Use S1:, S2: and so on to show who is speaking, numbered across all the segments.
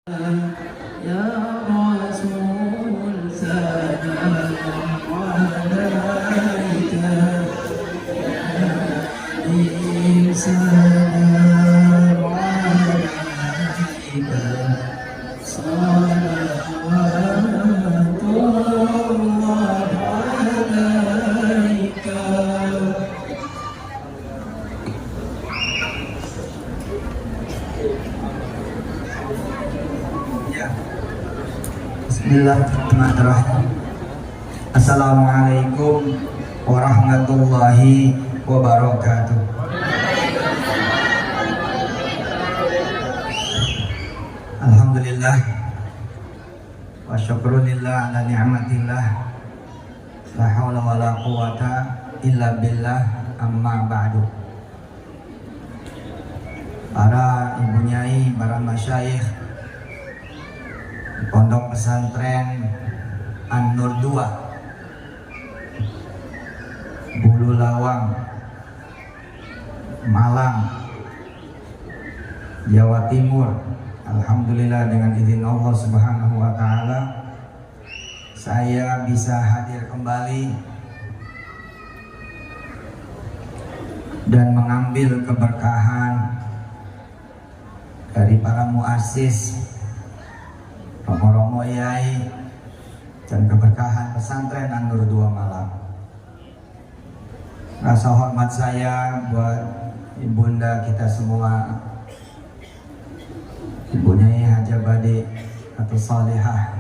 S1: يا رسول سلام عليك سلام عليك صلوات الله عليك.
S2: Bismillahirrahmanirrahim. Assalamualaikum warahmatullahi wabarakatuh. Alhamdulillah wa syukrulillah ala ni'matillah, la hawla wa la quwata illa billah, amma ba'du. Para ibu nyai, para masyayikh Pondok Pesantren An-Nur 2 Bulu Lawang, Malang, Jawa Timur. Alhamdulillah, dengan izin Allah Subhanahu wa Ta'ala, saya bisa hadir kembali dan mengambil keberkahan dari para muassis, romo-romo yai, dan keberkahan pesantren An-Nur 2 Malang. Rasa hormat saya buat ibunda kita semua, Ibu Nyai Haja Bade atau Salihah,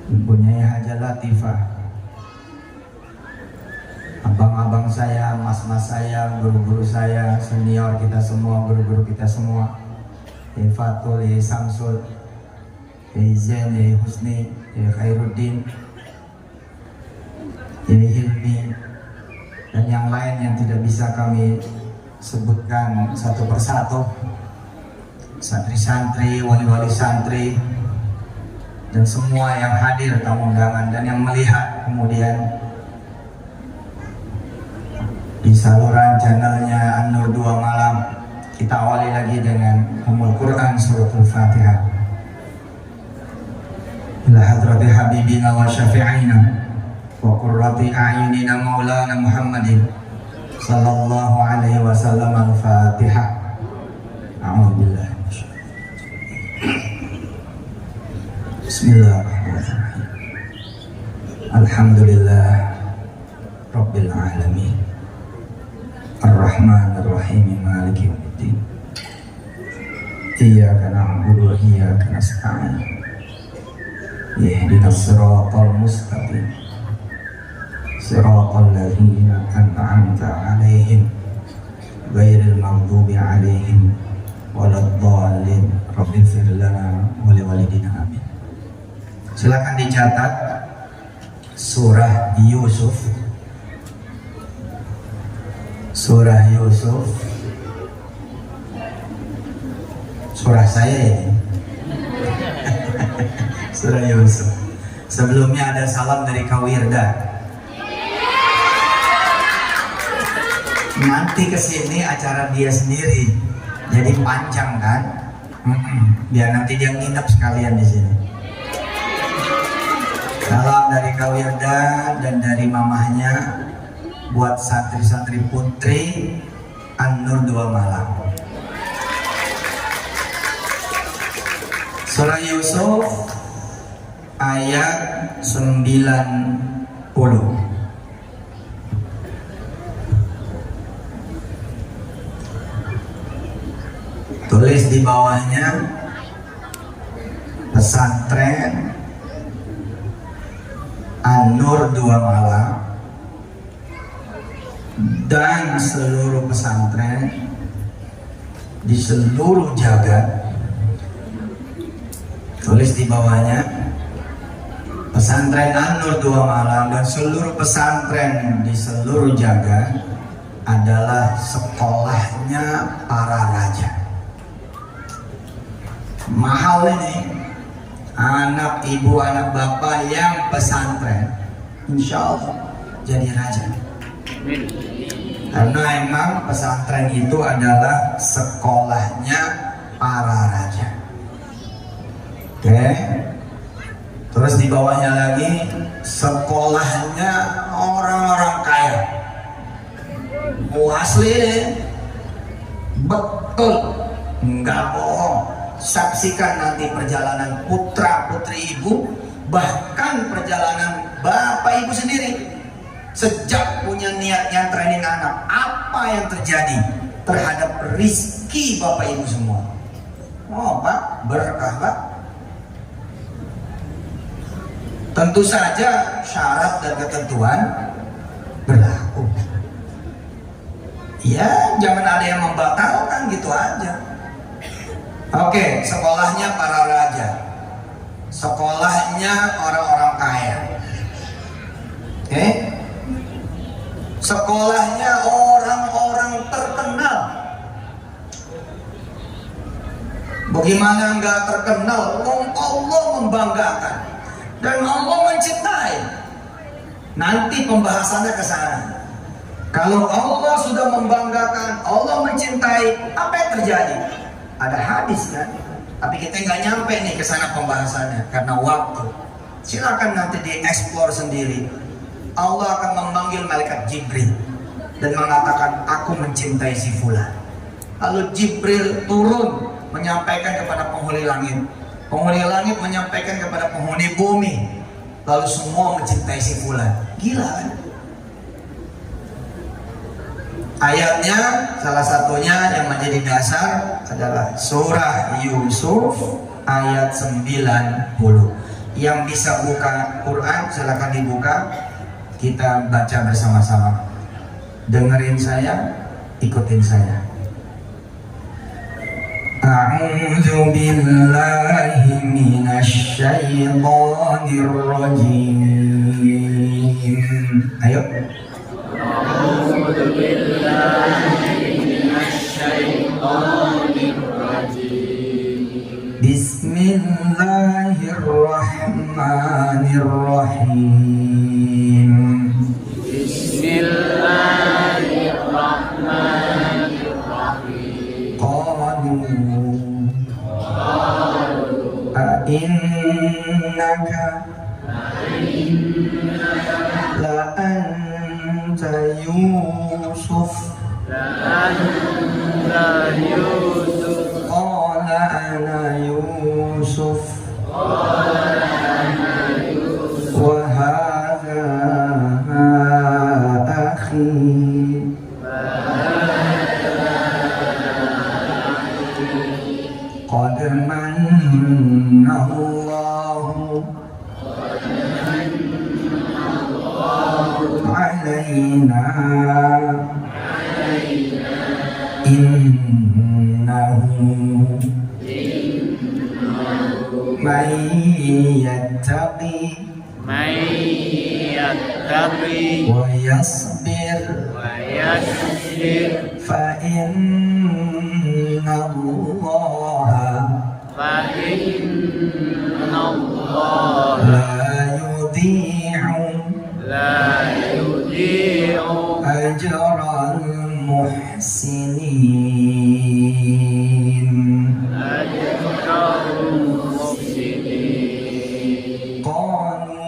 S2: Ibu Nyai Haja Latifah, abang-abang saya, mas-mas saya, guru-guru saya, senior kita semua, guru-guru kita semua, Fatul, Samsul, Zain, Husni, Khairuddin, Hilmi, dan yang lain yang tidak bisa kami sebutkan satu persatu, santri-santri, wali-wali santri, dan semua yang hadir tamu undangan dan yang melihat kemudian di saluran channelnya An-Nur 2 Malang. Kita awali lagi dengan Ummul Quran Suratul Fatihah. Ila hadrati habibina wa syafi'ina wa qurrati a'yunina maulana Muhammadin sallallahu alaihi wasallam. Al-Fatihah. A'udzubillah. Bismillahirrahmanirrahim. Alhamdulillah Rabbil alamin, Ar-Rahmanir-Rahim, Maliki yaumiddin. Iyyaka na'budu wa iyyaka nasta'in. Ihdinas siratal mustaqim, siratal ladzina an'amta 'alaihim ghairil maghdubi 'alaihim waladdallin. Rabbighfir lana wa liwalidina, amin. Silakan dicatat surah Yusuf. Surah Yusuf, surah saya ini. Surah Yusuf. Sebelumnya ada salam dari Kawirda. Nanti kesini acara dia sendiri, jadi panjang kan? Biar nanti dia nginep sekalian di sini. Salam dari Kawirda dan dari mamahnya buat santri-santri putri An-Nur 2 Malang. Surah Yusuf ayat 90. Tulis di bawahnya pesantren An-Nur 2 Malang dan seluruh pesantren di seluruh jagat. Tulis di bawahnya pesantren An-Nur 2 Malang dan seluruh pesantren di seluruh jagat adalah sekolahnya para raja. Mahal ini, anak ibu, anak bapak yang pesantren, insya Allah jadi raja. Karena emang pesantren itu adalah sekolahnya para raja. bawahnya lagi sekolahnya orang-orang kaya. Asli deh, betul, nggak bohong. Saksikan nanti perjalanan putra putri ibu, bahkan perjalanan bapak ibu sendiri. Sejak punya niat nyantrenin anak, apa yang terjadi terhadap rizki bapak ibu semua? Oh pak, berkah pak. Tentu saja syarat dan ketentuan berlaku. Ya, jangan ada yang membatalkan gitu aja. Oke, sekolahnya para raja, sekolahnya orang-orang kaya. Oke, sekolahnya orang-orang terkenal. Bagaimana nggak terkenal? Allah membanggakan dan Allah mencintai. Nanti pembahasannya ke sana. Kalau Allah sudah membanggakan, Allah mencintai, apa yang terjadi? Ada hadis kan? Tapi kita nggak nyampe nih ke sana pembahasannya karena waktu. Silakan nanti dieksplor sendiri. Allah akan memanggil malaikat Jibril dan mengatakan, aku mencintai si fulan. Lalu Jibril turun menyampaikan kepada penghuni langit. Penghuni langit menyampaikan kepada penghuni bumi. Lalu semua mencintai si fulan. Gila kan? Ayatnya salah satunya yang menjadi dasar adalah surah Yusuf ayat 90. Yang bisa buka Quran silakan dibuka, kita baca bersama-sama. Dengerin saya, ikutin saya. A'udzu billahi minasy syaithanir rajim. Ayo. A'udzu billahi minasy syaithanir rajim. Bismillahirrahmanirrahim. Bismillahirrahmanirrahim. Qalu a'innaka la anta Yusuf qala ana Yusuf wa hadha akhi qad manna Allahu alaina innahu man yattaqi wa yasbir fa inna Allah la yudhi'u ajral muhsinin. Qalu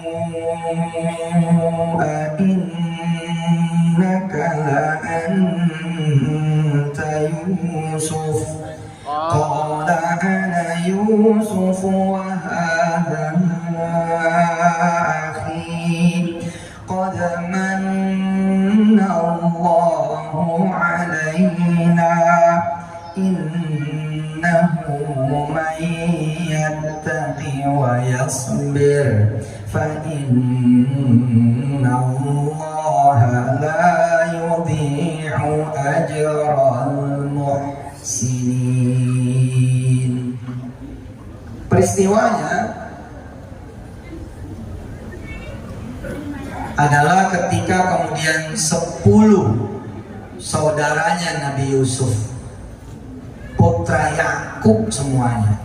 S2: a'innaka la anta Yusuf qala ana Yusuf wa hadha akhi qad manna Allahu alaina innahu man yattaqi wa yasbir fa inna Allaha la yudhi'u ajral muhsinin. Peristiwanya adalah ketika kemudian 10 saudaranya Nabi Yusuf, putra Yakub semuanya,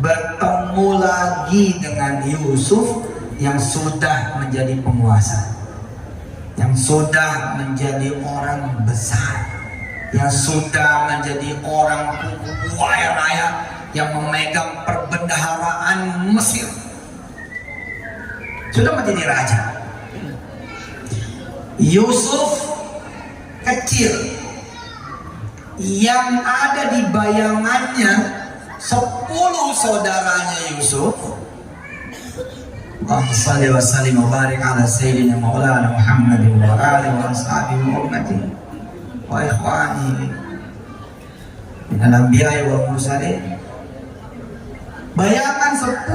S2: bertemu lagi dengan Yusuf yang sudah menjadi penguasa, yang sudah menjadi orang besar, yang sudah menjadi orang kaya raya, yang memegang perbendaharaan Mesir. sudah menjadi raja. Yusuf kecil, yang ada di bayangannya 10 saudaranya Yusuf. Allahumma shalli wa sallim wa barik ala sayyidina maulana Muhammadin wa alihi wa ashabihi wa ummati wa ikhwani minal anbiya'i wal mursalin. Bayangkan 10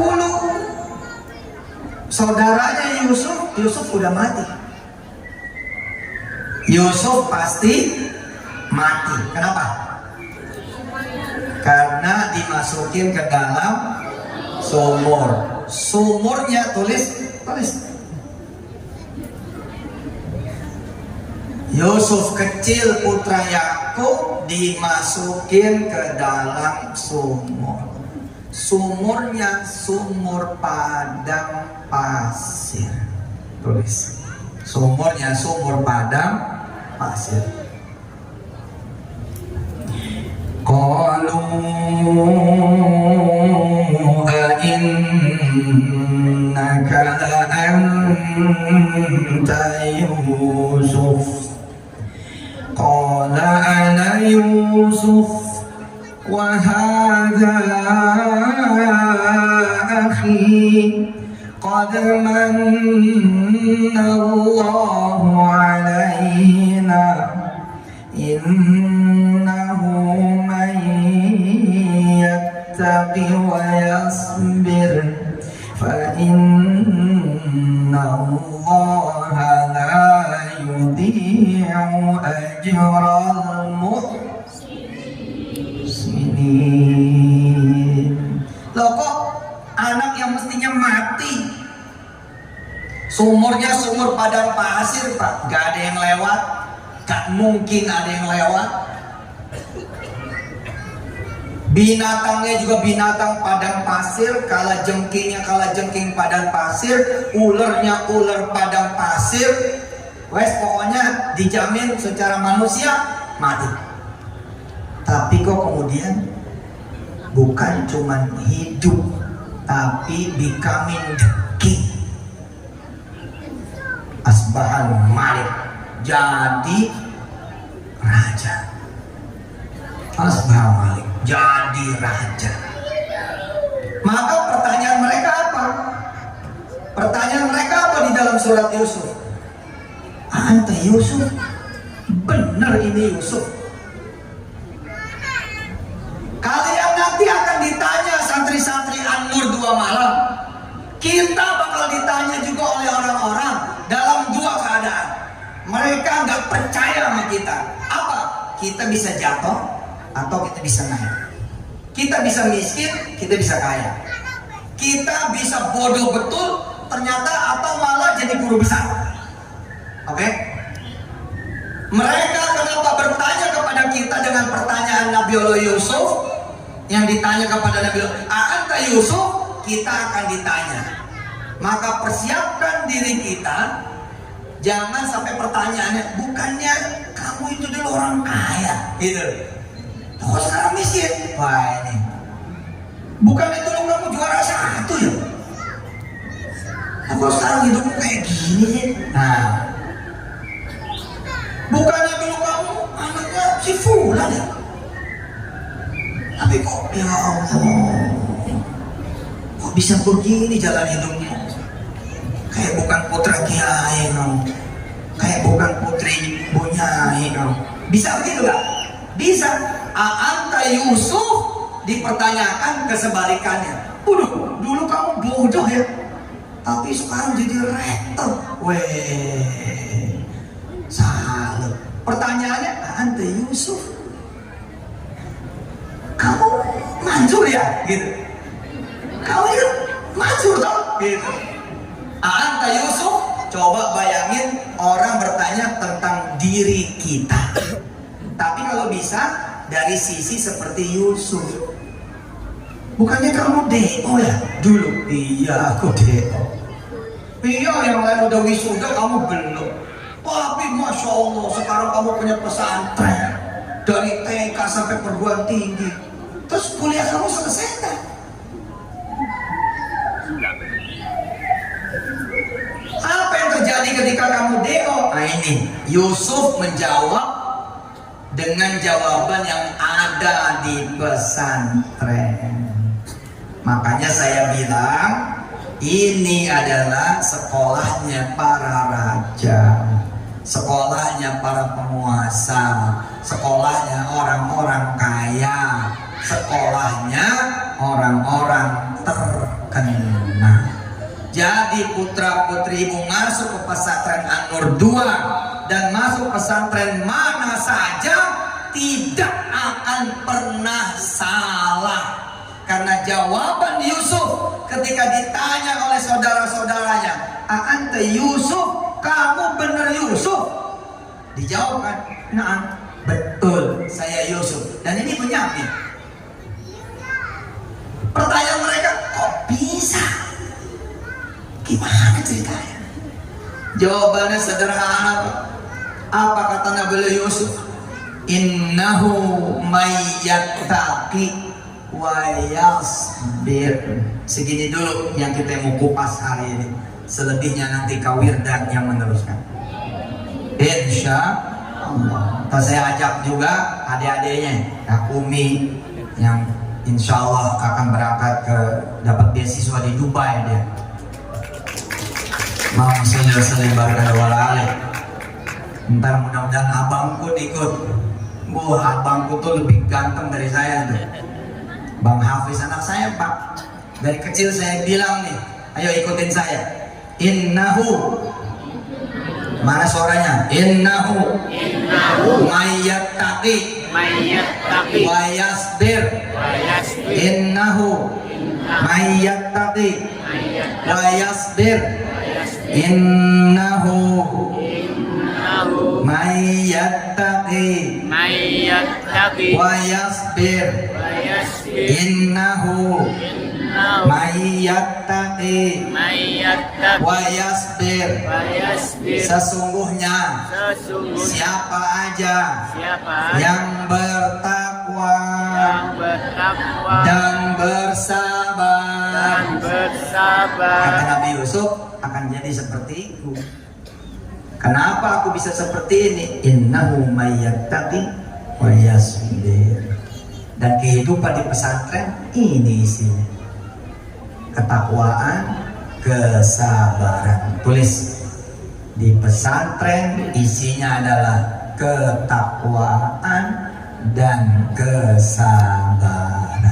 S2: saudaranya Yusuf udah mati. Yusuf pasti mati. Kenapa? Karena dimasukin ke dalam sumur. Sumurnya tulis. Yusuf kecil putra Yakub dimasukin ke dalam sumur. Sumurnya sumur padang pasir. Tulis. Sumurnya sumur padang pasir. Qalu a'innaka anta Yusuf. Qala ana Yusuf wa hadha akhi qad manna Allahu alaina innahu man yattaqi wa yasbir fa inna Allaha la yudhi'u ajral muhsinin. Loh, kok anak yang mestinya mati? Sumurnya sumur padang pasir, Pak. Gak ada yang lewat. Gak mungkin ada yang lewat. Binatangnya juga binatang padang pasir, kalajengkingnya kalajengking padang pasir, ulernya ular padang pasir. Wes, pokoknya dijamin secara manusia mati. Tapi kok kemudian bukan cuman hidup, tapi becoming the king. Asbahal Malik, jadi raja. Asbahal Malik, jadi raja. Maka pertanyaan mereka apa? Pertanyaan mereka apa di dalam surat Yusuf? Anta Yusuf? Benar ini Yusuf? Kalian nanti akan ditanya santri-santri An-Nur 2 malam. Kita bakal ditanya juga oleh orang-orang dalam 2 keadaan. Mereka nggak percaya sama kita. Apa? Kita bisa jatuh atau kita bisa naik. Kita bisa miskin, kita bisa kaya. Kita bisa bodoh betul ternyata atau malah jadi guru besar. Oke? Mereka kenapa bertanya kepada kita dengan pertanyaan Nabiullah Yusuf? Yang ditanya kepada Nabiullah, anta Yusuf? Kita akan ditanya. Maka persiapkan diri kita. Jangan sampai pertanyaannya, bukannya kamu itu dulu orang kaya, gitu. Kok sekarang miskin? Wah, ini. Bukannya dulu kamu juara 1 ya? Kok sekarang hidupmu kayak gini? Nah, bukannya dulu kamu anaknya si Fulan ya? Tapi kok ya Allah, kok bisa begini jalan hidupmu? Kayak bukan putra kiai kamu, kayak bukan putri bunyai kamu. Bisa begitu gak? Bisa. Anta Yusuf dipertanyakan kesebalikannya. Dulu kamu bodoh ya, tapi sekarang jadi rektor. Weh, salut. Pertanyaannya, anta Yusuf, kamu manjur ya? Gitu. Kamu itu manjur dong? Gitu. Anta Yusuf, coba bayangin orang bertanya tentang diri kita. Tapi kalau bisa dari sisi seperti Yusuf. Bukannya kamu DO ya dulu? Iya, aku DO. Iya, yang lain udah wisuda, kamu belum. Tapi Masya Allah, sekarang kamu punya pesantren. Dari TK sampai perguruan tinggi. Terus kuliah kamu selesai kan? ini. Yusuf menjawab dengan jawaban yang ada di pesantren. Makanya saya bilang ini adalah sekolahnya para raja, sekolahnya para penguasa, sekolahnya orang-orang kaya, sekolahnya orang-orang terkenal. Jadi putra putri ibu masuk ke pesantren An-Nur 2 dan masuk pesantren mana saja tidak akan pernah salah. Karena jawaban Yusuf ketika ditanya oleh saudara-saudaranya, "Anta Yusuf, kamu benar Yusuf?" Dijawabkan, "Nah, betul, saya Yusuf." Dan ini penyakit. Pertanyaan mereka, kok bisa? Gimana ceritanya? Jawabannya sederhana. Apa kata Nabi Yusuf? Innahu mayyattaqi wa yasbir. Segini dulu yang kita mau kupas hari ini. Selebihnya nanti Kak Wirdan yang meneruskan. Insya Allah. Saya ajak juga adik-adiknya, Kak Umi, yang insya Allah akan berangkat ke dapat beasiswa di Dubai dia. Mau selebar wala. Ntar mudah-mudahan abangku ikut. Wah, abangku tuh lebih ganteng dari saya tuh. Bang Hafiz anak saya, Pak. Dari kecil saya bilang nih, ayo ikutin saya. Innahu. Mana suaranya? Innahu mayyattaqi wa yasbir. Innahu mayyattaqi wa yasbir. Innahu mayyattaqi wa yasbir. Innahu mayyattaqi wa yasbir. Sesungguhnya siapa aja yang bertakwa dan bersabar, kata Nabi Yusuf, akan jadi seperti itu. Kenapa aku bisa seperti ini? Innahu mayyattaqi wa yasbir. Dan kehidupan di pesantren ini isinya ketakwaan, kesabaran. Tulis di pesantren isinya adalah ketakwaan dan kesabaran.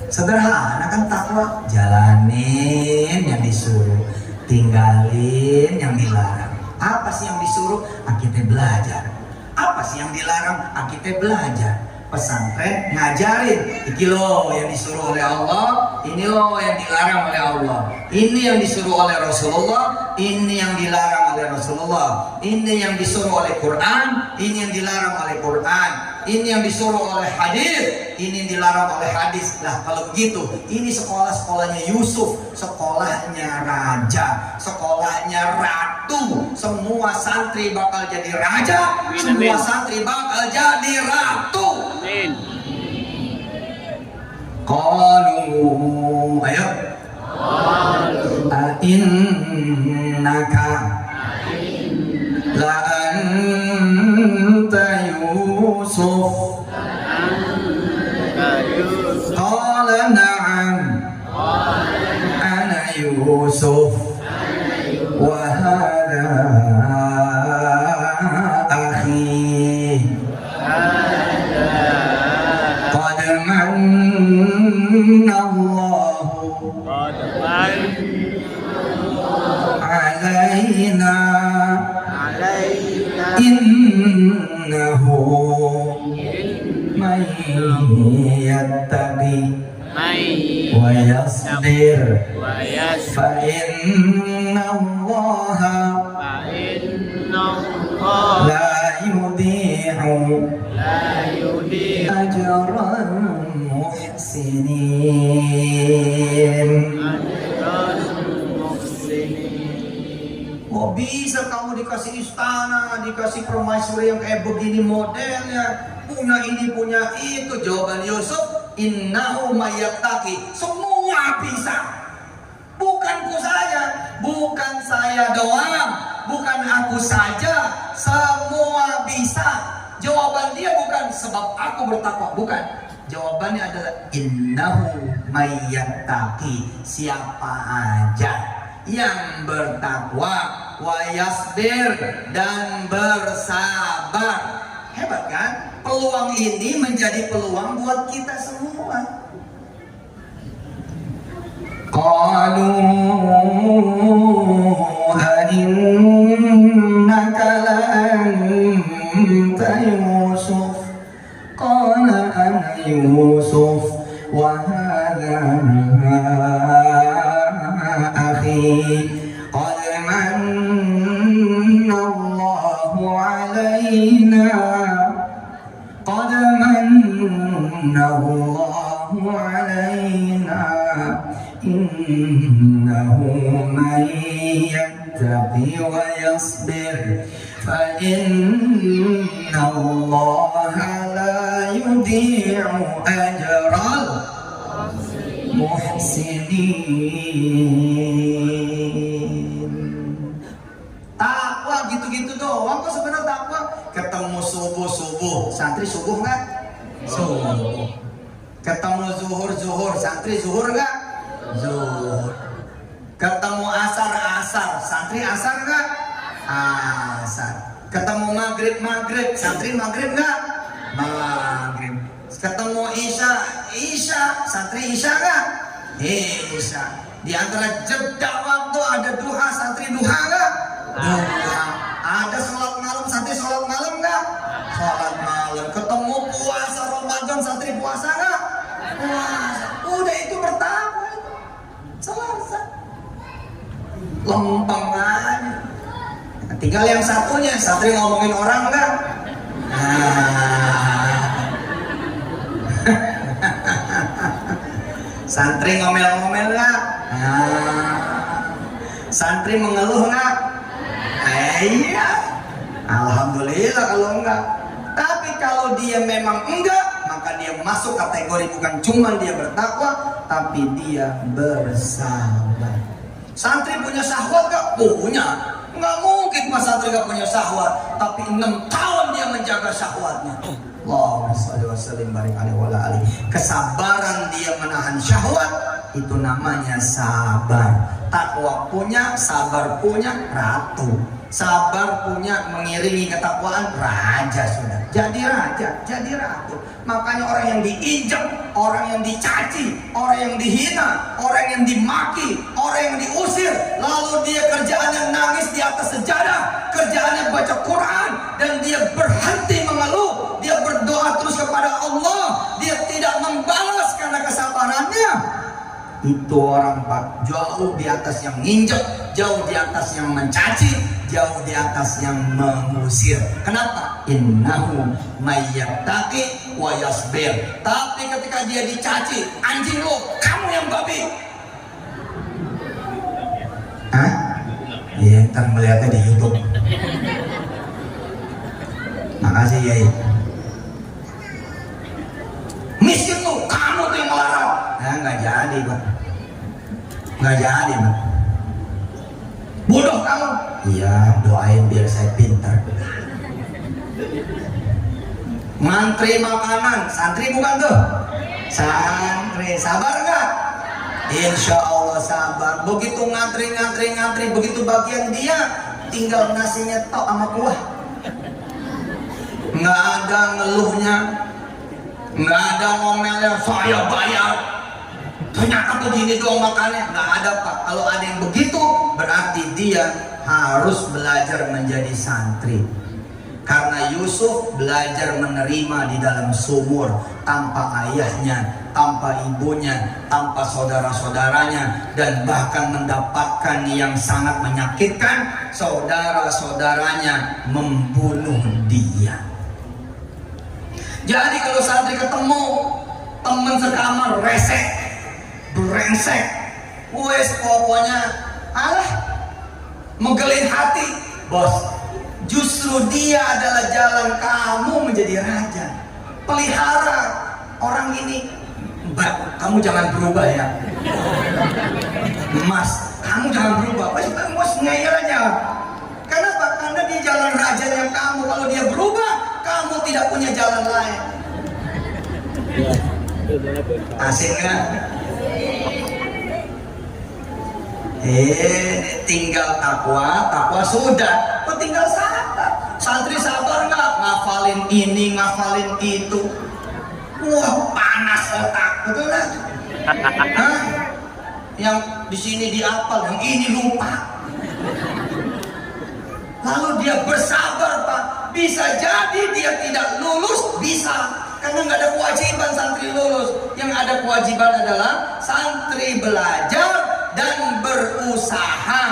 S2: Sederhana kan takwa, jalanin yang disuruh, tinggalin yang dilarang. Apa sih yang disuruh? Kita belajar. Apa sih yang dilarang? Kita belajar. Pesantren ngajarin, iki loh yang disuruh oleh Allah, ini loh yang dilarang oleh Allah, ini yang disuruh oleh Rasulullah, ini yang dilarang oleh Rasulullah, ini yang disuruh oleh Quran, ini yang dilarang oleh Quran, ini yang disuruh oleh hadis, ini yang dilarang oleh hadis. Lah kalau begitu, ini sekolahnya Yusuf, sekolahnya raja, sekolahnya ratu. Semua santri bakal jadi raja, semua santri bakal jadi ratu. Qalu, ayo. Innaka la anta Yusuf. Qala na'am ana Yusuf wa hadha akhi qad manna Allahu alaina innahu man yattaqi wa yasbir fa inna Allaha la yudhi'u ajran muhsinin. Kok bisa kamu dikasih istana, dikasih permaisuri yang kayak begini modelnya, punya ini punya itu? Jawaban Yusuf, innahu mayyattaqi. Semua bisa. Bukanku saja, bukan saya doang. bukan aku saja, semua bisa. Jawaban dia bukan sebab aku bertakwa, bukan. Jawabannya adalah innahu mayyattaqi, siapa aja yang bertakwa wa yasbir dan bersabar. Hebat kan? Peluang ini menjadi peluang buat kita semua. Qalu a'innaka la anta Yusuf. Qala ana Yusuf wa hadha akhi. Qad manna Allahu alaina. Qad manna Allahu alaina. Innahu man yattaqi wa yasbir fa inna Allaha la yudhi'u ajral muhsinin. Takwa gitu-gitu doang kok sebenarnya takwa. Ketemu subuh, santri subuh nggak? Subuh. Ketemu zuhur, santri zuhur nggak? Zuhur. Ketemu asar, santri asar nggak? Asar. Ketemu maghrib, santri maghrib nggak? Maghrib. Ketemu isya, santri isya nggak? Isya. Di antara jeda waktu ada duha, santri duha nggak? Duha. Ada sholat malam, santri sholat malam nggak? Sholat malam. Ketemu puasa Ramadan, santri puasa nggak? Puasa. Udah itu bertakwa. Selesai. Lempeng aja. Tinggal yang satunya, santri ngomongin orang nggak? Santri ngomel-ngomel nggak? Santri mengeluh nggak? Iya. Alhamdulillah kalau enggak. Tapi kalau dia memang enggak, maka dia masuk kategori bukan cuma dia bertakwa, tapi dia bersabar. Santri punya syahwat gak? Punya. Nggak mungkin mas santri gak punya syahwat, tapi 6 tahun dia menjaga syahwatnya. Allahumma shalli wa sallim barik alaihi wa ala alihi. Kesabaran dia menahan syahwat, itu namanya sabar. Takwa punya, sabar punya, ratu. Sabar punya, mengiringi ketakwaan, raja sudah. Jadi raja, jadi ratu. Makanya orang yang diinjak, orang yang dicaci, orang yang dihina, orang yang dimaki, orang yang diusir, lalu dia kerjaannya nangis di atas sejadah, kerjaannya baca Quran, dan dia berhenti mengeluh, dia berdoa terus kepada Allah, dia tidak membalas karena kesabarannya. Itu orang Pak, jauh di atas yang nginjek, jauh di atas yang mencaci, jauh di atas yang mengusir. Kenapa? Innahu mayyattaqi wa yasbir. Tapi ketika dia dicaci, anjing lo, kamu yang babi. Hah? Iya, ntar melihatnya di YouTube. Makasih ya. Miskin lo, kamu tuh yang melarang. Nah, nggak jadi Pak. Nggak jadi Pak. Bodoh kamu. Iya, doain biar saya pintar. Mantri makanan, santri bukan tuh? Santri, sabar nggak? Insya Allah sabar. Begitu ngantri, begitu bagian dia, tinggal nasinya tok sama kuah. Nggak ada ngeluhnya, nggak ada ngomelnya, saya bayar. Ternyata begini doang makannya. Nggak ada Pak. Kalau ada yang begitu, berarti dia harus belajar menjadi santri. Karena Yusuf belajar menerima di dalam sumur, tanpa ayahnya, tanpa ibunya, tanpa saudara-saudaranya, dan bahkan mendapatkan yang sangat menyakitkan, saudara-saudaranya membunuh dia. Jadi kalau santri ketemu teman sekamar resek, brengsek, wes pokoknya alah menggelin hati, bos. Justru dia adalah jalan kamu menjadi raja. Pelihara orang ini. Mbak, kamu jangan berubah ya. Mas, kamu jangan berubah. Mas ngeyel aja. Karena jalan rajanya kamu. Kalau dia berubah, kamu tidak punya jalan lain. Asik kan? Tinggal takwa sudah. Kok tinggal sabar? Santri sabar nggak? Ngafalin ini, ngafalin itu. Wah, panas otak, betul kan? Hah? Yang di sini dihafal, yang ini lupa. Lalu dia bersabar, Pak. Bisa jadi dia tidak lulus, bisa. Karena nggak ada kewajiban santri lulus. Yang ada kewajiban adalah santri belajar dan berusaha.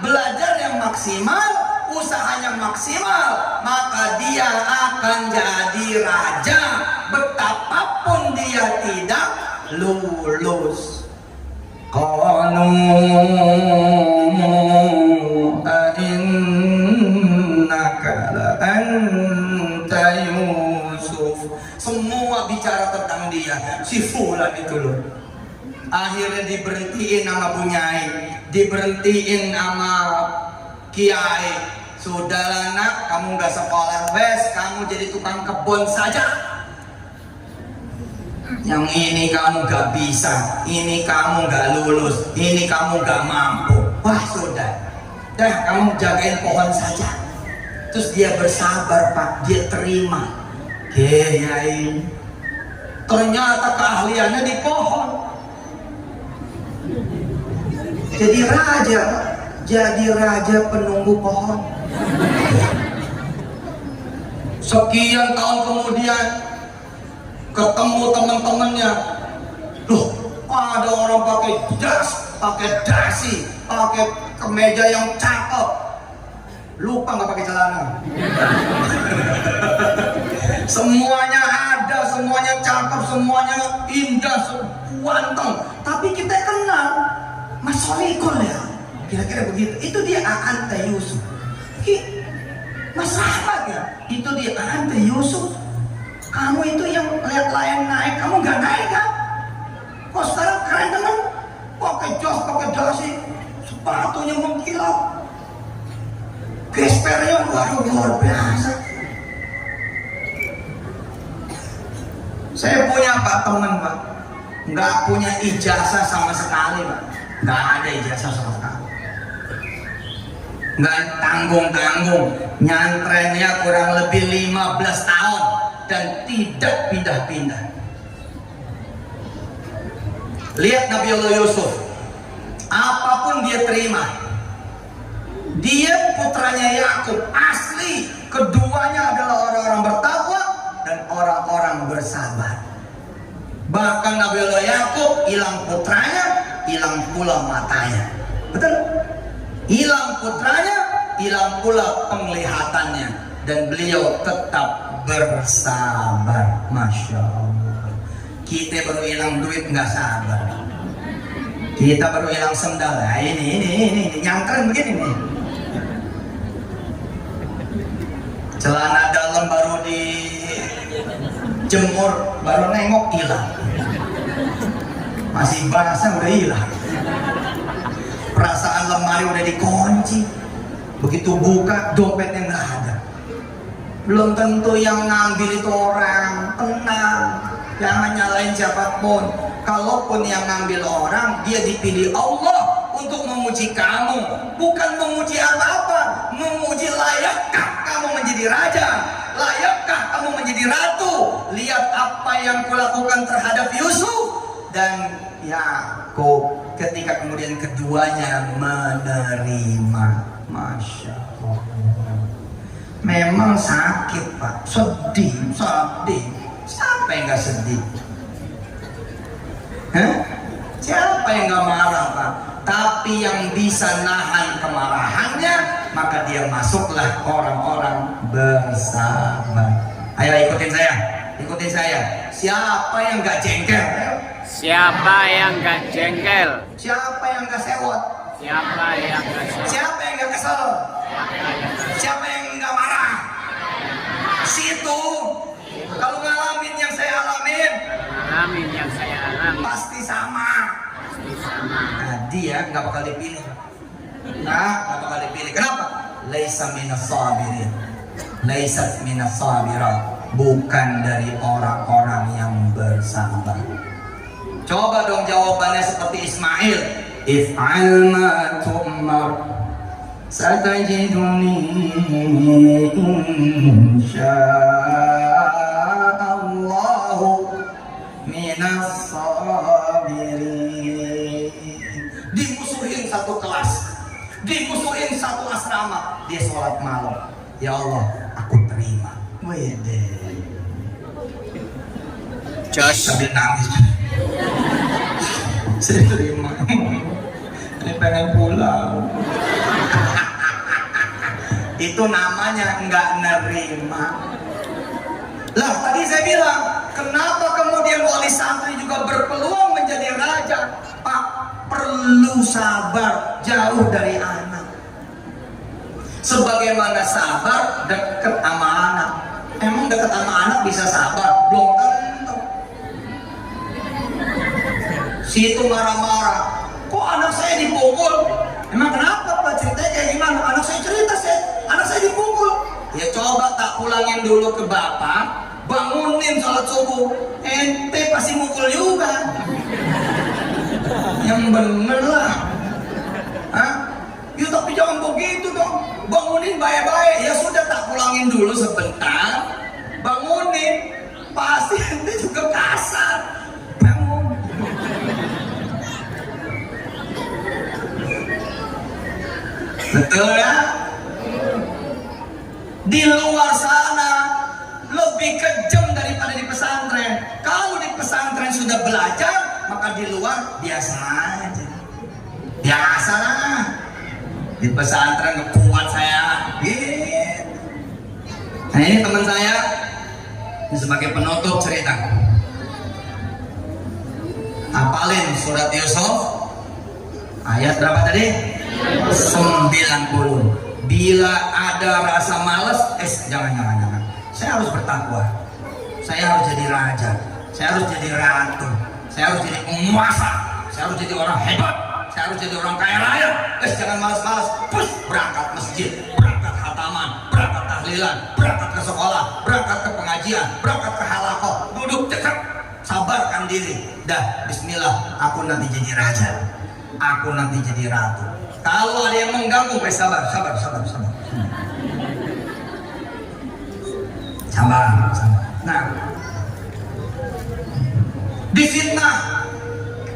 S2: Belajar yang maksimal, usahanya maksimal, maka dia akan jadi raja. Betapapun dia tidak lulus. Qalu a'innaka la anta Yusuf. Semua bicara tentang dia, si fulan itu loh. Akhirnya diberhentiin sama bunyai, diberhentiin sama kiai. Sudahlah nak, kamu gak sekolah wes, kamu jadi tukang kebun saja. Yang ini kamu gak bisa, ini kamu gak lulus, ini kamu gak mampu. Wah sudah, dah kamu jagain pohon saja. Terus dia bersabar, Pak, dia terima. Kiai, ternyata keahliannya di pohon. Jadi raja penunggu pohon. Sekian tahun kemudian ketemu teman-temannya. Loh, ada orang pakai dasi, pakai kemeja yang cakep. Lupa nggak pakai celana. Semuanya ada, semuanya cakep, semuanya indah, ganteng. Tapi kita kenal Mas Solikul ya, kira-kira begitu. Itu dia Anta Yusuf. Mas Rahmat ya, itu dia Anta Yusuf. Kamu itu yang lihat layan naik, kamu gak naik kan? Kok sekarang keren teman? Pakai jas, pakai dasi, sepatunya mengkilau, gespernya waduh luar biasa. Saya punya Pak teman, Pak, nggak punya ijazah sama sekali, Pak. Nggak ada ijazah sama sekali. Nggak tanggung-tanggung, nyantrennya kurang lebih 15 tahun dan tidak pindah-pindah. Lihat Nabi Allah Yusuf, apapun dia terima. Dia putranya Yakub asli, keduanya adalah orang-orang bertakwa dan orang-orang bersabar. Bahkan Nabi Allah Yakub hilang putranya, hilang pula matanya. Betul? Hilang putranya, hilang pula penglihatannya, dan beliau tetap bersabar. Masya Allah. Kita baru hilang duit nggak sabar. Kita baru hilang sendal. Nah, ini nyangkren begini nih. Celana dalam baru dijemur, baru nengok hilang. Masih basah udah hilang. Perasaan lemari udah dikunci, begitu buka dompetnya nggak ada. Belum tentu yang ngambil itu orang. Tenang, jangan nyalain siapapun. Kalaupun yang ngambil orang, dia dipilih Allah untuk memuji kamu, bukan memuji apa-apa. Memuji layakkah kamu menjadi raja, layakkah kamu menjadi ratu. Lihat apa yang kulakukan terhadap Yusuf dan Yakub ketika kemudian keduanya menerima. Masya Allah. Memang sakit, Pak, sedih. Siapa yang gak sedih? Siapa yang gak marah, Pak? Tapi yang bisa nahan kemarahannya, maka dia masuklah orang-orang bersabar. Ayo ikutin saya. Siapa yang gak jengkel?
S3: Siapa yang gak jengkel?
S2: Siapa yang gak sewot?
S3: Siapa yang gak jengkel?
S2: Siapa yang gak kesel? Siapa yang gak marah? Situ. Kalau ngalamin yang saya alamin, pasti sama. Nah, dia nggak bakal dipilih. Nggak bakal dipilih. Kenapa? laisa minas sabirin, laisat minas sabirat, bukan dari orang-orang yang bersabar. Coba dong jawabannya seperti Ismail. If'al ma tu'mar satajiduni insya'allahu minas sabirin. Dimusuhin satu kelas, dimusuhin satu asrama, dia sholat malam. Ya Allah, aku terima. Wede.
S3: Jos.
S2: Sambil nangis. Saya terima. Ini pengen pulang. Itu namanya nggak nerima. Lah tadi saya bilang, kenapa kemudian wali santri juga berpeluang menjadi raja? Pak, perlu sabar jauh dari anak. Sebagaimana sabar dekat sama anak. Emang dekat sama anak bisa sabar? Belum tentu. Si itu marah-marah. Kok anak saya dipukul? Emang kenapa Pak? Ceritanya kayak gimana? Anak saya cerita, anak saya dipukul. Ya coba tak pulangin dulu ke bapak, bangunin sholat subuh. Ente pasti mukul juga. Yang bener lah. Hah? Ya tapi jangan begitu dong. Bangunin baik-baik. Ya sudah, tak pulangin dulu sebentar. Bangunin. Pasti ente juga kasar. Bangun. Betul ya? Di luar sana lebih kejam daripada di pesantren. Kalau di pesantren sudah belajar, maka di luar biasa aja. Biasa lah. Di pesantren kuat saya. Gitu. Nah ini teman saya, ini sebagai penutup cerita. Hafalin surat Yusuf ayat berapa tadi? 90. Bila ada rasa malas, jangan. Saya harus bertakwa. Saya harus jadi raja. Saya harus jadi ratu. Saya harus jadi penguasa. Saya harus jadi orang hebat. Saya harus jadi orang kaya raya. Jangan malas-malas. Push, berangkat masjid, berangkat khataman, berangkat tahlilan, berangkat ke sekolah, berangkat ke pengajian, berangkat ke halaqah. Duduk cekak, sabarkan diri. Dah, bismillah, aku nanti jadi raja. Aku nanti jadi ratu. Kalau ada yang mengganggu, sabar. Nah, difitnah.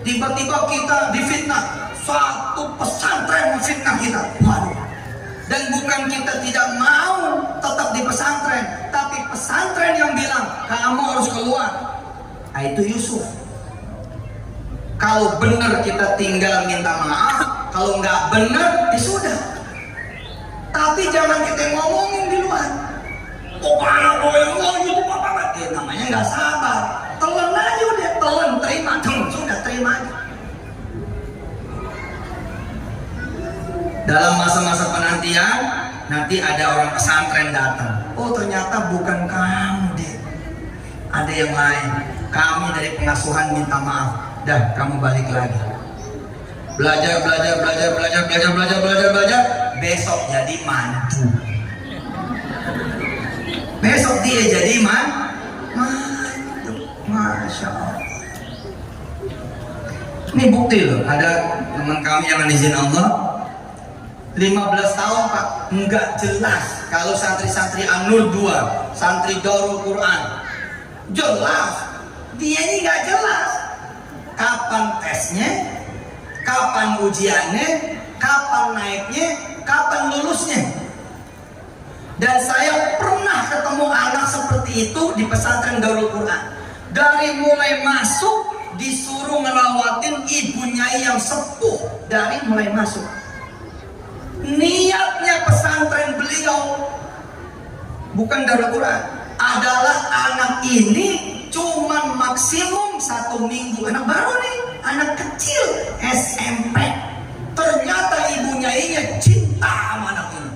S2: Tiba-tiba kita difitnah. Suatu pesantren memfitnah kita. Waduh. Dan bukan kita tidak mau tetap di pesantren, tapi pesantren yang bilang kamu harus keluar. Nah, itu Yusuf. Kalau benar kita tinggal minta maaf, kalau nggak benar ya sudah. Tapi jangan kita ngomongin di luar. Oh parah itu apa? Namanya nggak sabar. Telan aja udah, terima, sudah terima aja. Dalam masa-masa penantian, nanti ada orang pesantren datang. Oh ternyata bukan kamu deh, ada yang lain. Kami dari pengasuhan minta maaf. Dah, kamu balik lagi. Belajar. Besok jadi mantu. Besok dia jadi mantu. Masya Allah. Ini bukti loh. Ada teman kami yang izin Allah 15 tahun Pak, nggak jelas. Kalau santri-santri An-Nur 2, santri Darul Quran, jelas. Dia ini nggak jelas. Kapan tesnya, kapan ujiannya, kapan naiknya, kapan lulusnya. Dan saya pernah ketemu anak seperti itu di pesantren Darul Quran. Dari mulai masuk disuruh ngelawatin ibu nyai yang sepuh dari mulai masuk. Niatnya pesantren beliau bukan Darul Quran, adalah anak ini cuman maksimum 1 minggu. Anak baru nih, anak kecil SMP. Ternyata ibu nyainya cinta sama anak ini,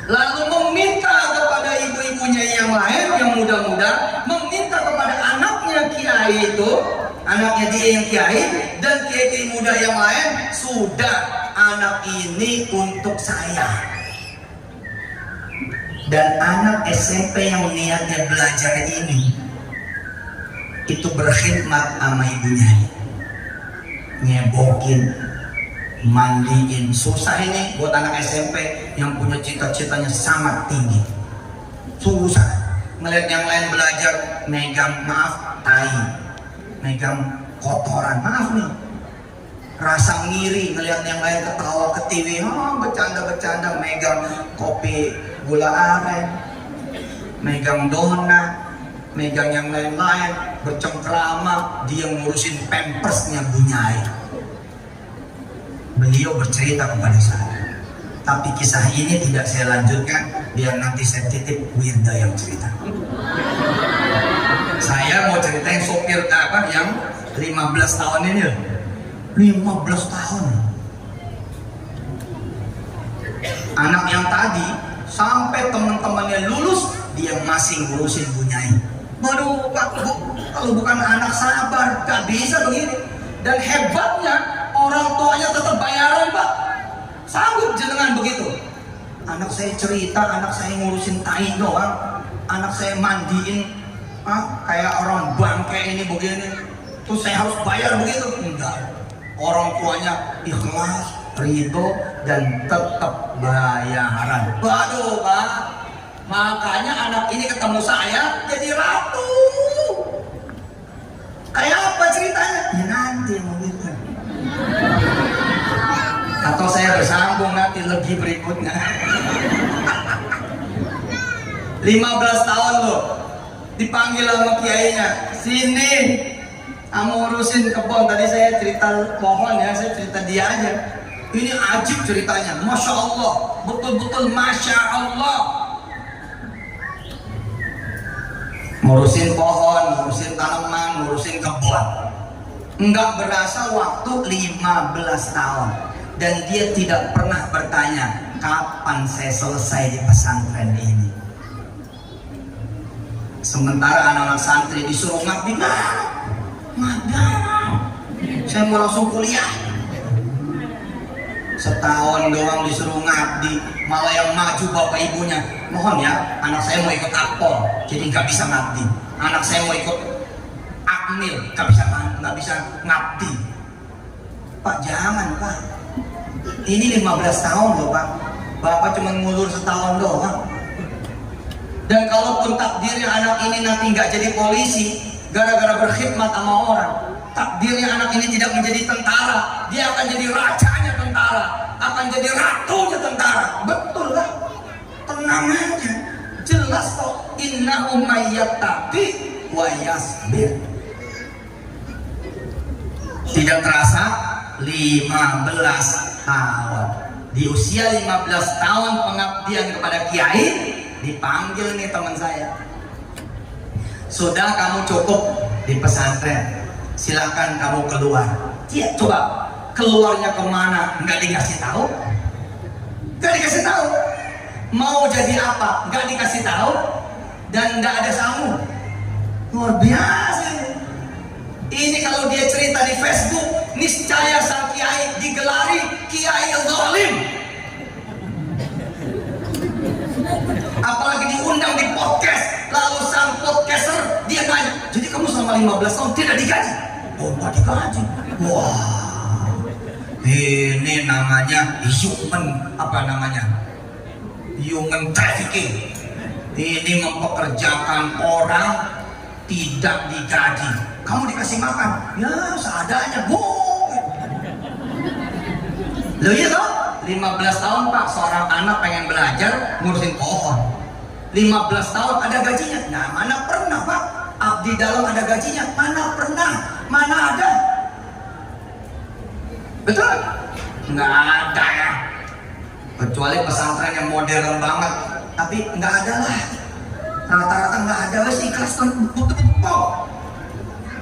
S2: lalu meminta kepada ibu-ibu nyai yang lain yang muda-muda, meminta kepada anaknya kiai itu, anaknya dia yang kiai dan kiai muda yang lain, sudah anak ini untuk saya. Dan anak SMP yang niatnya belajar ini itu berkhidmat sama ibunya, ngebokin, mandiin. Susah ini buat anak SMP yang punya cita-citanya sangat tinggi. Susah ngeliat yang lain belajar megang, maaf, tai, megang kotoran, maaf nih, rasa ngiri ngeliat yang lain ketawa ke TV, bercanda-bercanda, megang kopi gula aren, megang donat, megang yang lain-lain, bercengkrama, dia ngurusin pampersnya Bunyai. Beliau bercerita kepada saya, tapi kisah ini tidak saya lanjutkan, biar nanti saya titip Wirda yang cerita. Saya mau ceritain sopir apa yang 15 tahun ini, 15 tahun. Anak yang tadi sampai teman-temannya lulus, dia masih ngurusin Bunyai. Waduh Pak, Bu, kalau bukan anak sabar, gak bisa begini. Dan hebatnya, orang tuanya tetap bayaran Pak. Sanggup jenengan begitu. Anak saya cerita, anak saya ngurusin tai doang, anak saya mandiin, kayak orang bangke ini begini, terus saya harus bayar begitu? Enggak. Orang tuanya ikhlas, ridho, dan tetap bayaran. Waduh Pak, makanya anak ini ketemu saya jadi ratu. Kayak apa ceritanya? Ya nanti mau gitu. Atau saya bersambung nanti lebih berikutnya. 15 tahun loh, dipanggil sama kiainya, sini, kamu urusin kebun. Tadi saya cerita pohon ya, saya cerita dia aja. Ini ajib ceritanya, Masya Allah, betul-betul Masya Allah. Ngurusin pohon, ngurusin tanaman, ngurusin kebun. Enggak berasa waktu 15 tahun. Dan dia tidak pernah bertanya, kapan saya selesai di pesantren ini. Sementara anak-anak santri disuruh ngabdi, saya mau langsung kuliah. Setahun doang disuruh ngabdi, malah yang maju bapak ibunya, mohon ya, anak saya mau ikut akpol, jadi nggak bisa ngabdi. Anak saya mau ikut akmil, nggak bisa ngabdi. Pak jangan Pak, ini 15 tahun loh Pak, bapak cuma ngulur setahun doang. Dan kalaupun takdirnya anak ini nanti nggak jadi polisi, gara-gara berkhidmat sama orang, takdirnya anak ini tidak menjadi tentara, dia akan jadi rajanya tentara, akan jadi ratunya tentara. Betul lah, tenang aja, jelas kok. Innahu mayyattaqi wa yasbir. Tidak terasa 15 tahun. Di usia 15 tahun pengabdian kepada kiai, dipanggil nih teman saya, sudah kamu cukup di pesantren, silakan kamu keluar. Iya, coba keluarnya kemana? Nggak dikasih tahu, nggak dikasih tahu. Mau jadi apa? Nggak dikasih tahu, dan nggak ada samu. Luar biasa. Ini kalau dia cerita di Facebook, niscaya sang kiai digelari kiai zalim. Apalagi diundang di podcast, lalu sang podcaster dia nanya, jadi kamu selama 15 tahun tidak digaji? Oh nggak digaji. Wah, ini namanya human trafficking. Ini mempekerjakan orang tidak digaji. Kamu dikasih makan, ya seadanya. Loh iya toh, 15 tahun Pak, seorang anak pengen belajar ngurusin pohon. 15 tahun ada gajinya? Nah mana pernah Pak, abdi dalam ada gajinya? Mana pernah, mana ada? Betul? Nggak ada ya, kecuali pesantren yang modern banget, tapi nggak ada lah, rata-rata nggak ada. Wes ikhlas kan,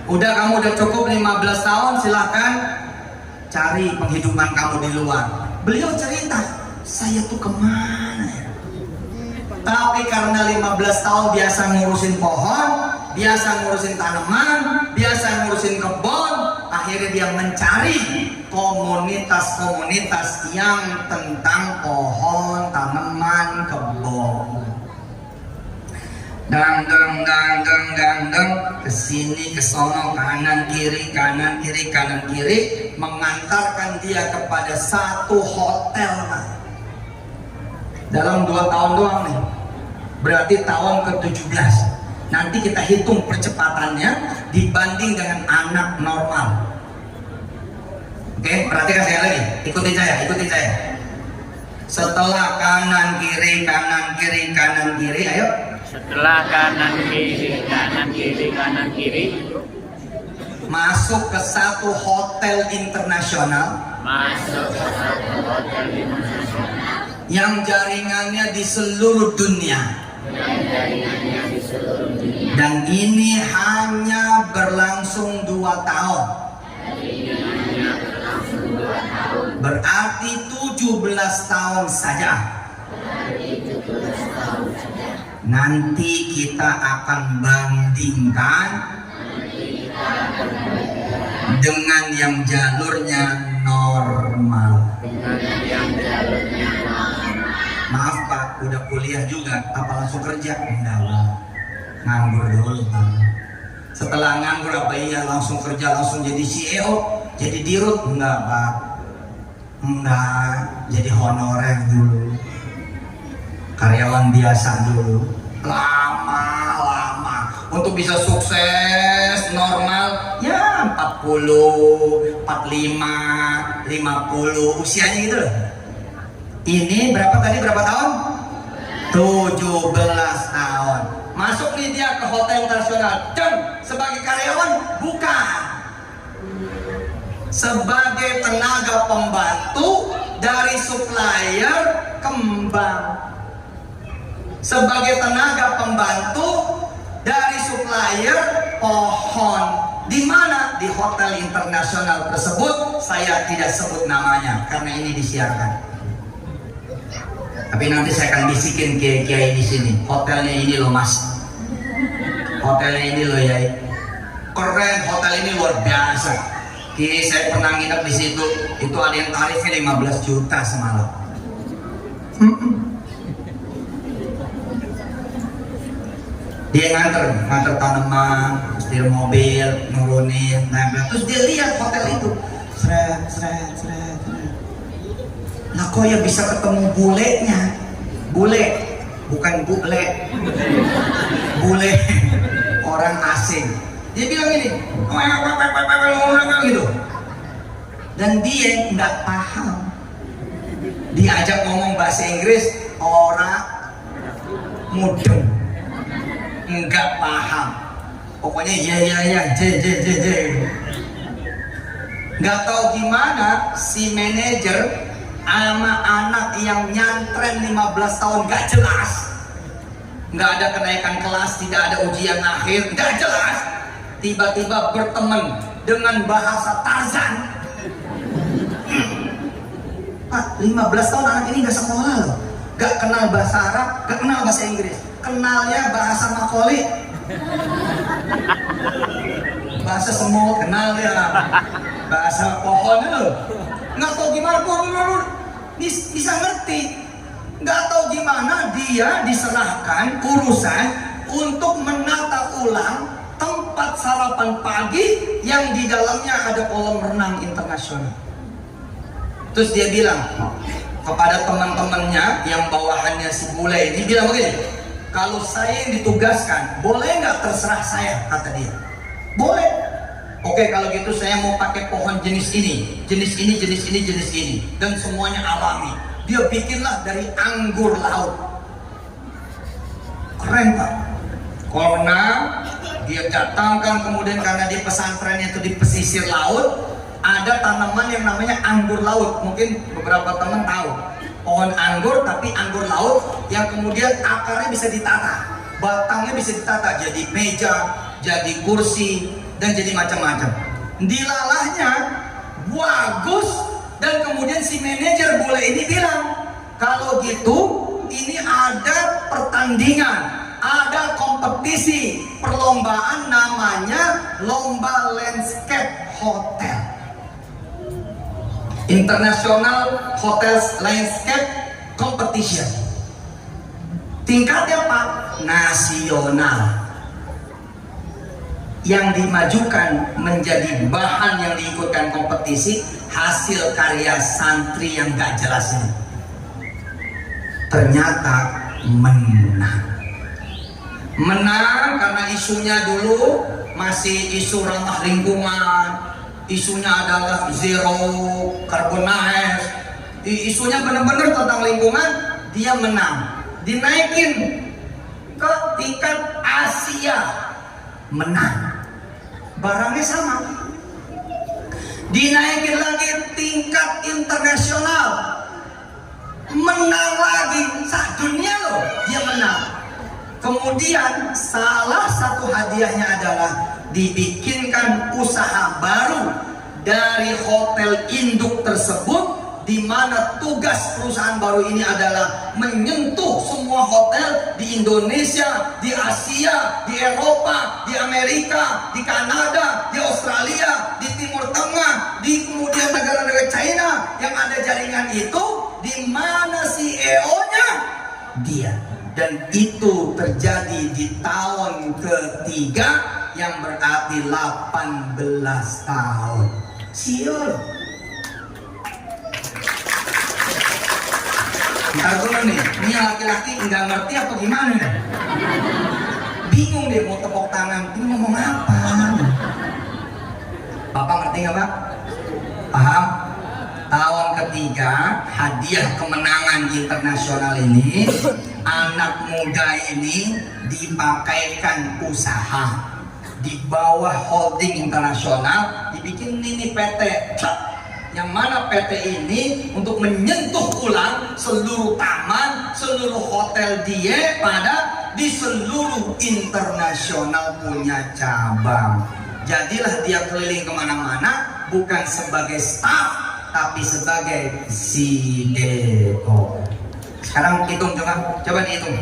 S2: udah kamu udah cukup 15 tahun, silahkan cari penghidupan kamu di luar. Beliau cerita, saya tuh kemana ya? Tapi karena 15 tahun biasa ngurusin pohon, biasa ngurusin tanaman, biasa ngurusin kebun, akhirnya dia mencari komunitas-komunitas yang tentang pohon, tanaman, kebun. dang kesini kesono, kanan kiri mengantarkan dia kepada satu hotel, Pak. Dalam 2 tahun doang nih, berarti tahun ke-17. Nanti kita hitung percepatannya dibanding dengan anak normal. Oke, perhatikan saya lagi, ikutin saya. Setelah kanan kiri, ayo.
S3: Setelah kanan kiri,
S2: Masuk ke satu hotel internasional yang jaringannya di seluruh dunia. Dan ini hanya berlangsung 2 tahun. Berarti 17 tahun saja. Nanti kita akan bandingkan dengan yang jalurnya normal. Maaf Pak, udah kuliah juga, apa langsung kerja? Enggak lah, nganggur dulu. Setelah nganggur apa iya langsung kerja, langsung jadi CEO, jadi dirut? Enggak Pak, enggak, jadi honorer dulu, karyawan biasa dulu, lama untuk bisa sukses normal ya 40, 45, 50 usianya gitu loh. Ini berapa tahun? 17 tahun. Masuk nih dia ke hotel internasional. Dan sebagai karyawan? Bukan. Sebagai tenaga pembantu dari supplier kembang. Sebagai tenaga pembantu dari supplier pohon. Di mana? Di hotel internasional tersebut. Saya tidak sebut namanya karena ini disiarkan. Tapi nanti saya akan bisikin kiai-kiai di sini. Hotelnya ini loh Mas. Hotelnya ini loh ya. Keren, hotel ini luar biasa. Kiai saya pernah nginep di situ. Itu ada yang tarifnya 15 juta semalam. Dia nganter tanaman, setir mobil, nurunin, nempel. Terus dia lihat hotel itu. Seret. Nah kok ya bisa ketemu bulenya? Bule, bukan bule. Bule, orang asing. Dia bilang gini, gitu. Dan dia nggak paham. Diajak ngomong bahasa Inggris, orang mudeng, nggak paham. Pokoknya ya, j. Nggak tahu gimana si manajer sama anak yang nyantren 15 tahun gak jelas, gak ada kenaikan kelas, tidak ada ujian akhir, gak jelas, tiba-tiba berteman dengan bahasa Tarzan. Pak, 15 tahun anak ini gak sekolah loh, gak kenal bahasa Arab, gak kenal bahasa Inggris, kenalnya bahasa Makoli, bahasa semut, kenal ya, bahasa pohon itu nggak tahu gimana, bisa ngerti, nggak tahu gimana dia diserahkan urusan untuk menata ulang tempat sarapan pagi yang di dalamnya ada kolam renang internasional. Terus dia bilang kepada teman-temannya yang bawahannya si bule ini, bilang begini, kalau saya yang ditugaskan, boleh nggak terserah saya, kata dia. Boleh. Oke, kalau gitu saya mau pakai pohon jenis ini, dan semuanya alami. Dia bikinlah dari anggur laut. Keren Pak. Karena dia datangkan, kemudian karena di pesantrennya itu di pesisir laut, ada tanaman yang namanya anggur laut. Mungkin beberapa teman tahu. Pohon anggur, tapi anggur laut yang kemudian akarnya bisa ditata, batangnya bisa ditata jadi meja, jadi kursi, dan jadi macam-macam. Dilalahnya bagus, dan kemudian si manajer bule ini bilang, kalau gitu ini ada pertandingan, ada kompetisi, perlombaan namanya lomba landscape hotel, International Hotels Landscape Competition. Tingkatnya apa? Nasional. Yang dimajukan menjadi bahan yang diikutkan kompetisi hasil karya santri yang gak jelas ini. Ternyata menang. Menang karena isunya dulu masih isu ramah lingkungan, isunya adalah zero carbonize, isunya benar-benar tentang lingkungan. Dia menang, dinaikin ke tingkat Asia, menang. Barangnya sama, dinaikin lagi tingkat internasional, menang lagi. Dunia loh dia menang. Kemudian salah satu hadiahnya adalah dibikinkan usaha baru dari hotel induk tersebut, di mana tugas perusahaan baru ini adalah menyentuh semua hotel di Indonesia, di Asia, di Eropa, di Amerika, di Kanada, di Australia, di Timur Tengah, di kemudian negara-negara China yang ada jaringan itu, di mana CEO-nya dia. Dan itu terjadi di tahun ketiga, yang berarti 18 tahun. Siul. Ntar dulu nih, ini laki-laki nggak ngerti apa gimana nih? Bingung deh mau tepuk tangan, ini ngomong apa? Bapak ngerti nggak Pak? Paham? Tahun ketiga, hadiah kemenangan internasional ini, anak muda ini dipakaikan usaha di bawah holding internasional, dibikin ini PT, yang mana PT ini untuk menyentuh ulang seluruh taman, seluruh hotel dia di seluruh internasional punya cabang. Jadilah dia keliling kemana-mana, bukan sebagai staff, tapi sebagai CEO. Sekarang hitung, coba dihitung.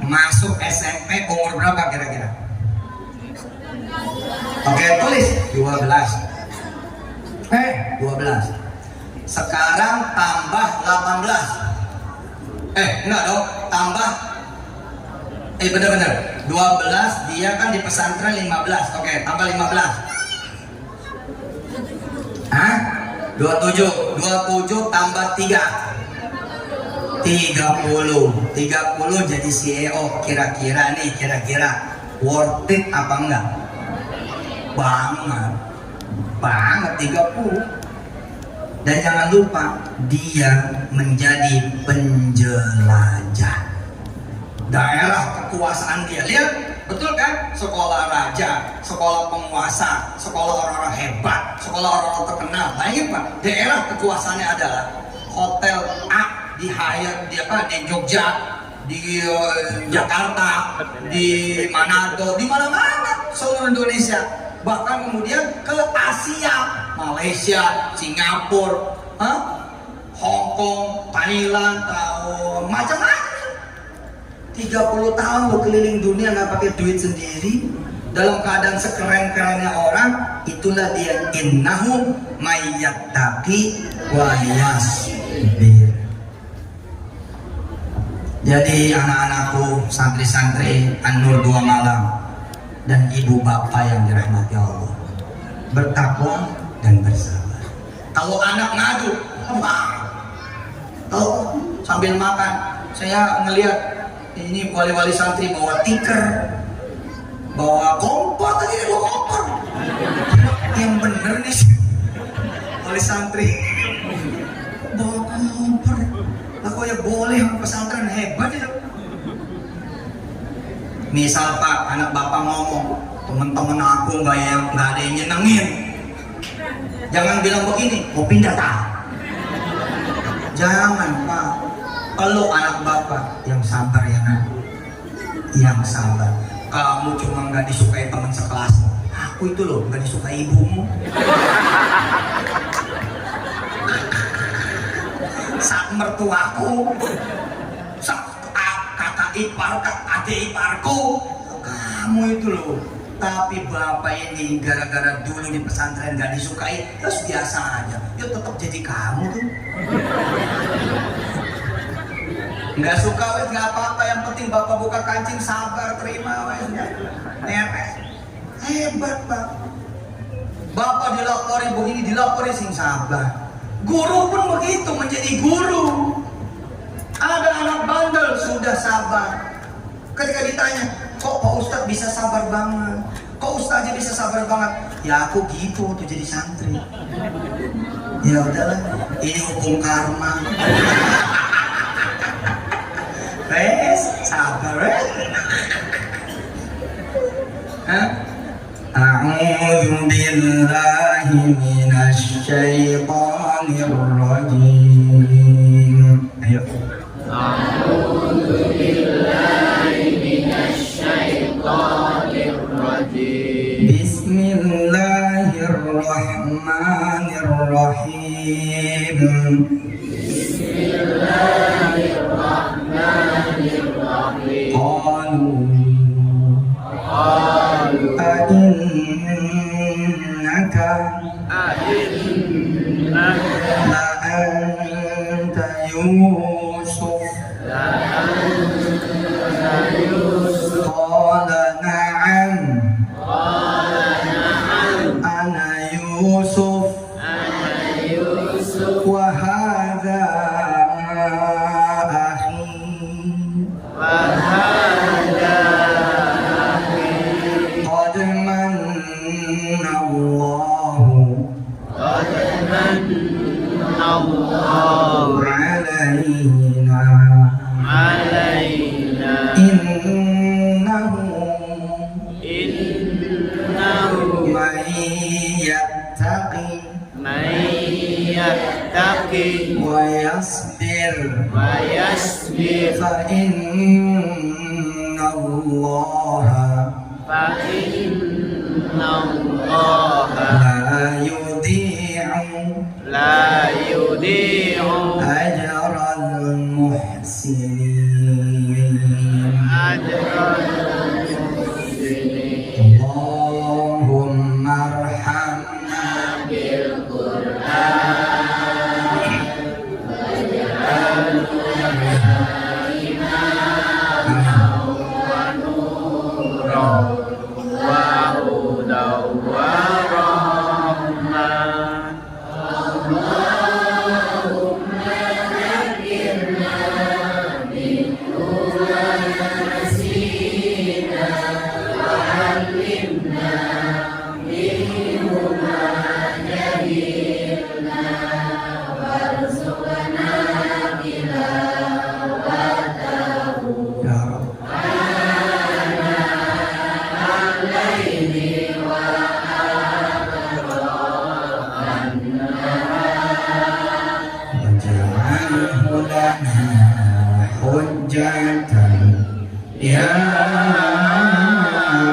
S2: Masuk SMP umur berapa kira-kira? Oke, tulis 12. 12. Sekarang tambah 18. Enggak dong, tambah bener-bener 12, dia kan di pesantren 15. Oke, tambah 15. 27 tambah 3 30 jadi CEO. Kira-kira worth it apa enggak? Banget 30. Dan jangan lupa dia menjadi penjelajah daerah kekuasaan dia. Lihat, betul kan? Sekolah raja, sekolah penguasa, sekolah orang-orang hebat, sekolah orang-orang terkenal. Bayangin Pak, daerah kekuasaannya adalah hotel A di Hyatt, di Jogja, di Jakarta, di Manado, di mana-mana seluruh Indonesia. Bahkan kemudian ke Asia, Malaysia, Singapura, Hong Kong, Thailand, macam-macam. 30 tahun lo keliling dunia nggak pakai duit sendiri, dalam keadaan sekeren-kerennya orang. Itulah dia, innahu mayyattaqi wa yasbir. Jadi anak-anakku, santri-santri An-Nur 2 Malang dan ibu bapak yang dirahmati Allah, bertakwa dan bersabar. Kalau anak ngadu, tahu sambil makan, saya ngelihat ini wali-wali santri bawa tikar, bawa kompor, tadi bawa kompor. Yang bener nih wali santri bawa kompor. Lah kok ya boleh, pesantren hebat ya. Misal Pak, anak bapak ngomong, temen-temen aku nggak ada yang nyenengin, jangan bilang begini, mau pindah tak? Jangan Pak. Kalau anak bapak yang sabar ya nak, yang sabar. Kamu cuma nggak disukai teman sekelasmu, aku itu loh nggak disukai ibumu. Saat mertuaku, saat kakak ipar, adik iparku, kamu itu loh. Tapi bapak ini gara-gara dulu di pesantren nggak disukai, terus biasa aja, ya tetap jadi kamu tuh. Nggak suka wes nggak apa-apa, yang penting bapak buka kancing sabar terima wes. Hebat pak. Bapak dilapori begini, dilapori sing sabar. Guru pun begitu, menjadi guru. Ada anak bandel sudah sabar. Ketika ditanya, kok Pak Ustadz bisa sabar banget? Kok Ustadznya bisa sabar banget? Ya aku gitu tuh jadi santri. Ya udahlah, ini hukum karma. Wes, sabar wes. A'udzu billahi minasy syaithanir rajim. Ayo.
S3: A'udzu billahi minasy syaithanir rajim.
S2: Bismillahirrahmanirrahim.
S3: Bismillahirrahmanirrahim.
S2: Qalu a'innaka la anta Yusuf. Qala na'am. Ana Yusuf. Wa hadha قد من الله علينا إنه من يتقي ويصبر فإن الله لا يضيع أجر المحسنين. اللهم ارحمنا ya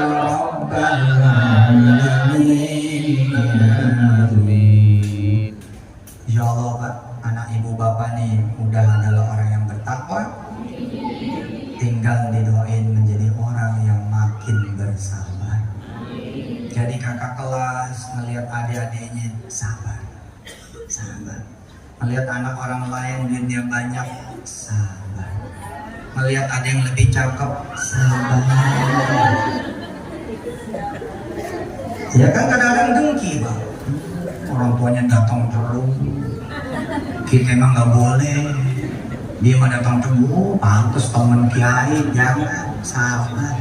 S2: Rabbal Alamin. Insya Allah Pak, anak ibu bapak nih udah adalah orang yang bertakwa, tinggal didoain menjadi orang yang makin bersabar. Jadi kakak kelas ngelihat adik-adiknya sabar, melihat anak orang lain duitnya banyak, sabar. Melihat ada yang lebih cakep, sabar. Ya kan kadang-kadang dengki Bang. Orang tuanya datang terus, kita emang nggak boleh. Dia mah datang terus, pantas temen kiai, jangan, sabar.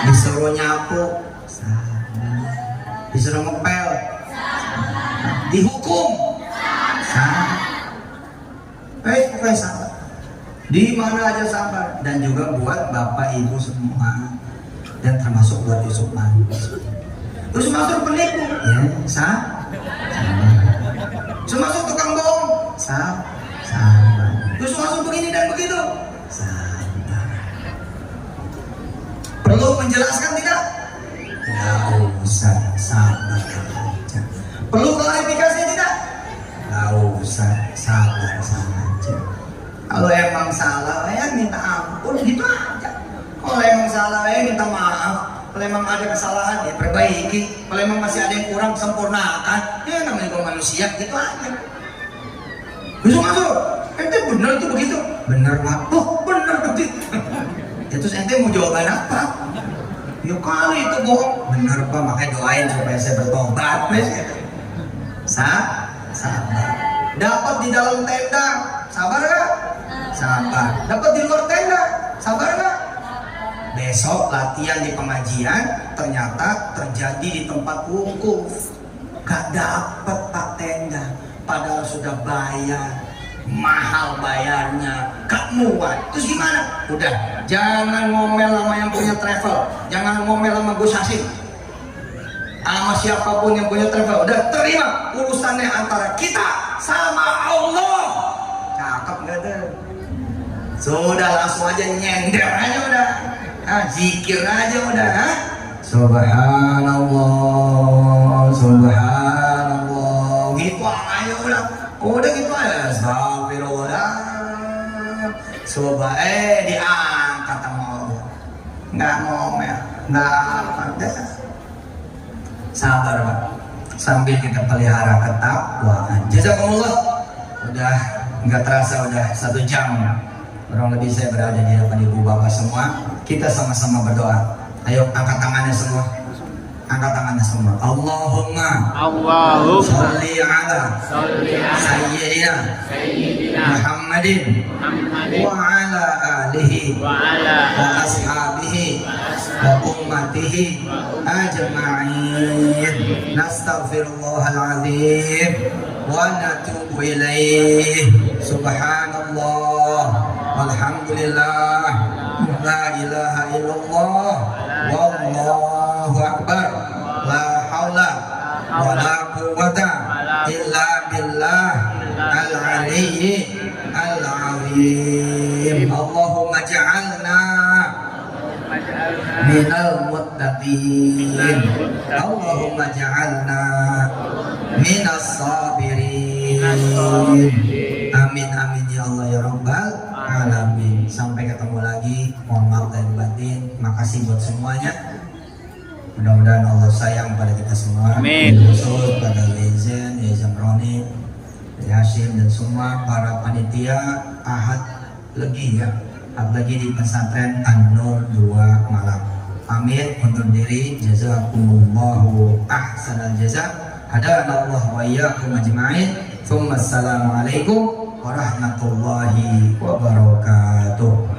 S2: Disuruh nyapu, sabar. Disuruh ngepel, dihukum, sabar. Pokoknya sabar. Di mana aja sabar. Dan juga buat bapak ibu semua, dan termasuk buat Yusuf Mansur. Yusuf Mansur penipu, ya sabar. Yusuf Mansur tukang bohong, sabar. Yusuf Mansur begini dan begitu, sabar. Perlu menjelaskan tidak? Nggak usah, sabar aja. Perlu klarifikasi tidak? Nggak usah, sabar saja. Kalau emang salah ya minta ampun, gitu aja. Kalau emang salah ya minta maaf. Kalau emang ada kesalahan ya perbaiki. Kalau emang masih ada yang kurang, sempurnakan. Ya namanya juga manusia, gitu aja. Masuk. Ente bener itu begitu? Bener Pak. Oh bener begitu. Ya, terus ente mau jawaban apa? Ya kali itu bohong. Bener Pak, makanya doain supaya saya bertobat. Sabar. Dapat di dalam tenda, sabar gak? Sabar. Dapat di luar tenda, sabar gak? Besok latihan di pengajian, ternyata terjadi di tempat wukuf. Gak dapat Pak tenda, padahal sudah bayar, mahal bayarnya, gak muat. Terus gimana? Udah, jangan ngomel sama yang punya travel, jangan ngomel sama Gus Hasim, sama siapapun yang punya travel. Udah terima urusannya antara kita sama Allah. Cakep gak tuh? Sudah langsung aja nyender aja udah. Zikir aja udah. Subhanallah, subhanallah. Gitu aja udah. Udah gitu aja. Astagfirullah. Diangkat sama Allah. Nggak ngomel, nggak apa. Sabar Pak. Sambil kita pelihara ketakwaan. Jazakumullah. Udah nggak terasa udah 1 jam. Kurang lebih saya berada di depan ibu bapak semua. Kita sama-sama berdoa. Ayo angkat tangannya semua. Angkat tangannya semua. Allahumma sholli ala sayyidina Muhammadin wa ala alihi wa ashabihi wa ummatihi ajma'in. Nastaghfirullahaladzim wa natubu ilaih. Subhanallah walhamdulillah la ilaha illallah wallahu akbar la haula wa la quwwata illa billah al-aliyyi al-azim. Allahumma ja'alna minal muttaqin. Allahumma ja'alna minas sabirin. Amin amin ya Allah ya Rabbal alamin. Sampai ketemu lagi. Mohon maaf dan batin. Makasih buat semuanya. Mudah-mudahan Allah sayang pada kita semua.
S3: Amin.
S2: Khusus pada Lezen, Zamroni, Hashim dan semua para panitia Ahad Legi ya. Ahad Legi di pesantren An-Nur 2 Malang. Amin. Undur diri. Jazakumullahu ahsanal jazaa. Hadanallahu wa iyyakum ajma'in. Assalamualaikum warahmatullahi wabarakatuh.